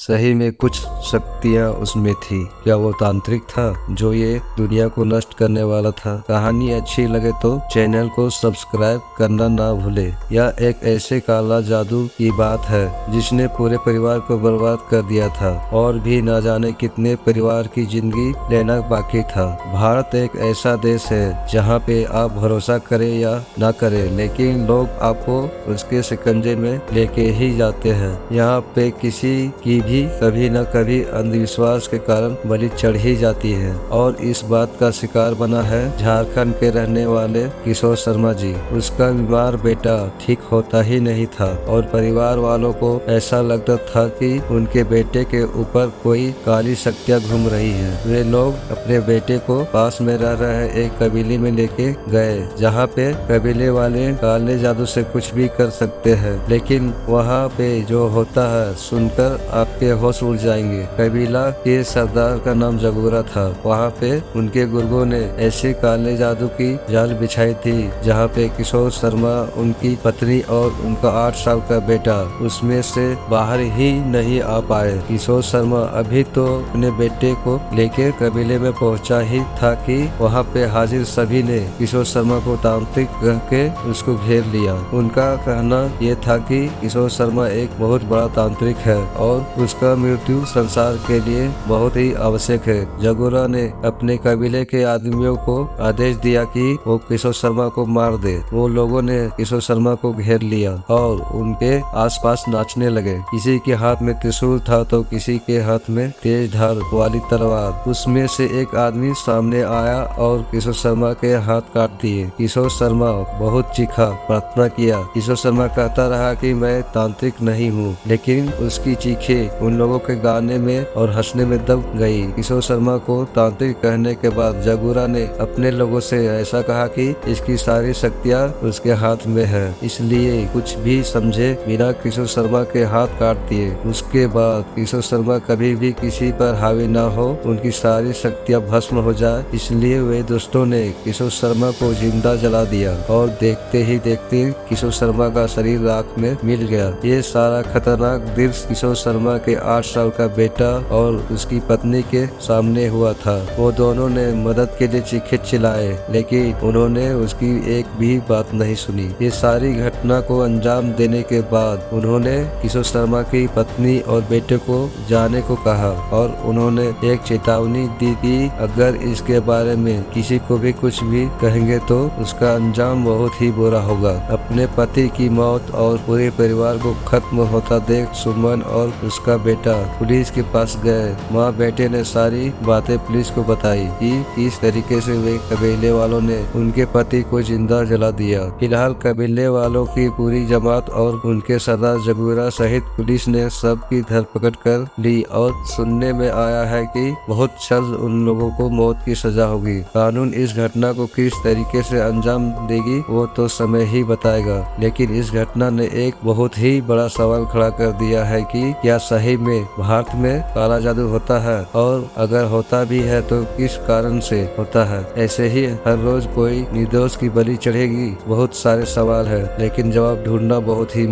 सही में कुछ शक्तियाँ उसमें थी। क्या वो तांत्रिक था जो ये दुनिया को नष्ट करने वाला था? कहानी अच्छी लगे तो चैनल को सब्सक्राइब करना ना भूले। यह एक ऐसे काला जादू की बात है जिसने पूरे परिवार को बर्बाद कर दिया था और भी ना जाने कितने परिवार की जिंदगी लेना बाकी था। भारत एक ऐसा देश है जहाँ पे आप भरोसा करें या ना करें, लेकिन लोग आपको उसके शिकंजे में लेके ही जाते हैं। यहाँ पे किसी की भी कभी न कभी अंधविश्वास के कारण बलि चढ़ ही जाती है और इस बात का शिकार बना है झारखंड के रहने वाले किशोर शर्मा जी। उसका बीमार बेटा ठीक होता ही नहीं था और परिवार वालों को ऐसा लगता था कि उनके बेटे के ऊपर कोई काली शक्तियाँ घूम रही है। वे लोग अपने बेटे को पास में रह रहे एक कबीले में लेके गए जहाँ पे कबीले वाले काले जादू से कुछ भी कर सकते हैं, लेकिन वहाँ पे जो होता है सुनकर आपके होश उड़ जाएंगे। कबीला के सरदार का नाम जगूरा था। वहाँ पे उनके गुर्गों ने ऐसे काले जादू की जाल बिछाई थी जहाँ पे किशोर शर्मा, उनकी पत्नी और उनका 8 साल का बेटा उसमें से बाहर ही नहीं आ पाए। किशोर शर्मा अभी तो अपने बेटे को लेके कबीले में पहुंचा ही था कि वहाँ पे हाजिर सभी ने किशोर शर्मा को तांत्रिक कह के उसको घेर लिया। उनका कहना ये था कि किशोर शर्मा एक बहुत बड़ा तांत्रिक है और उसका मृत्यु संसार के लिए बहुत ही आवश्यक है। जगूरा ने अपने कबीले के आदमियों को आदेश दिया कि वो किशोर शर्मा को मार दे। वो लोगों ने किशोर शर्मा को घेर लिया और उनके आसपास नाचने लगे। किसी के हाथ में त्रिशूल था तो किसी के हाथ में तेज धार वाली तलवार। उसमें से एक आदमी सामने आया और किशोर शर्मा के हाथ काट दिए। किशोर शर्मा बहुत चीखा, प्रार्थना किया। किशोर शर्मा कहता रहा कि मैं तांत्रिक नहीं हूँ, लेकिन उसकी चीखे उन लोगों के गाने में और हंसने में दब गई। किशोर शर्मा को तांत्रिक कहने के बाद जगूरा ने अपने लोगों से ऐसा कहा कि इसकी सारी शक्तियाँ उसके हाथ में है, इसलिए कुछ भी समझे बिना किशोर शर्मा के हाथ काट दिए। उसके बाद किशोर शर्मा कभी भी किसी पर हावी ना हो, उनकी सारी शक्तियाँ भस्म हो जाए, इसलिए वे दोस्तों ने किशोर शर्मा को जिंदा जला दिया और देखते ही देखते किशोर शर्मा का शरीर राख में मिल गया। ये सारा खतरनाक दृश्य किशोर शर्मा के 8 साल का बेटा और उसकी पत्नी के सामने हुआ था। वो दोनों ने मदद के लिए चीखे चिल्लाए, लेकिन उन्होंने उसकी एक भी बात नहीं सुनी। ये सारी घटना को अंजाम देने के बाद उन्होंने किशोर शर्मा की पत्नी और बेटे को जाने को कहा और उन्होंने एक चेतावनी दी कि अगर इसके बारे में किसी को भी कुछ भी कहेंगे तो उसका अंजाम बहुत ही बुरा होगा। अपने पति की मौत और पूरे परिवार को खत्म होता देख सुमन और उसका बेटा पुलिस के पास गए। माँ बेटे ने सारी बातें पुलिस को बताई कि किस तरीके से वे कबीले वालों ने उनके पति को जिंदा जला दिया। फिलहाल कबीले वालों की पूरी जमात और उनके सरदार जगूरा सहित पुलिस ने सबकी धरपकड़ कर ली और सुनने में आया है कि बहुत जल्द उन लोगों को मौत की सजा होगी। कानून इस घटना को किस तरीके से अंजाम देगी वो तो समय ही बताएगा, लेकिन इस घटना ने एक बहुत ही बड़ा सवाल खड़ा कर दिया है कि क्या सही में भारत में काला जादू होता है, और अगर होता भी है तो किस कारण से होता है। ऐसे ही हर रोज कोई निर्दोष की बलि चढ़ेगी। बहुत सारे सवाल है, लेकिन जवाब ढूंढना बहुत ही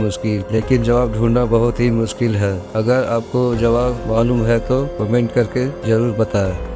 मुश्किल है। अगर आपको जवाब मालूम है तो कमेंट करके जरूर बताएं।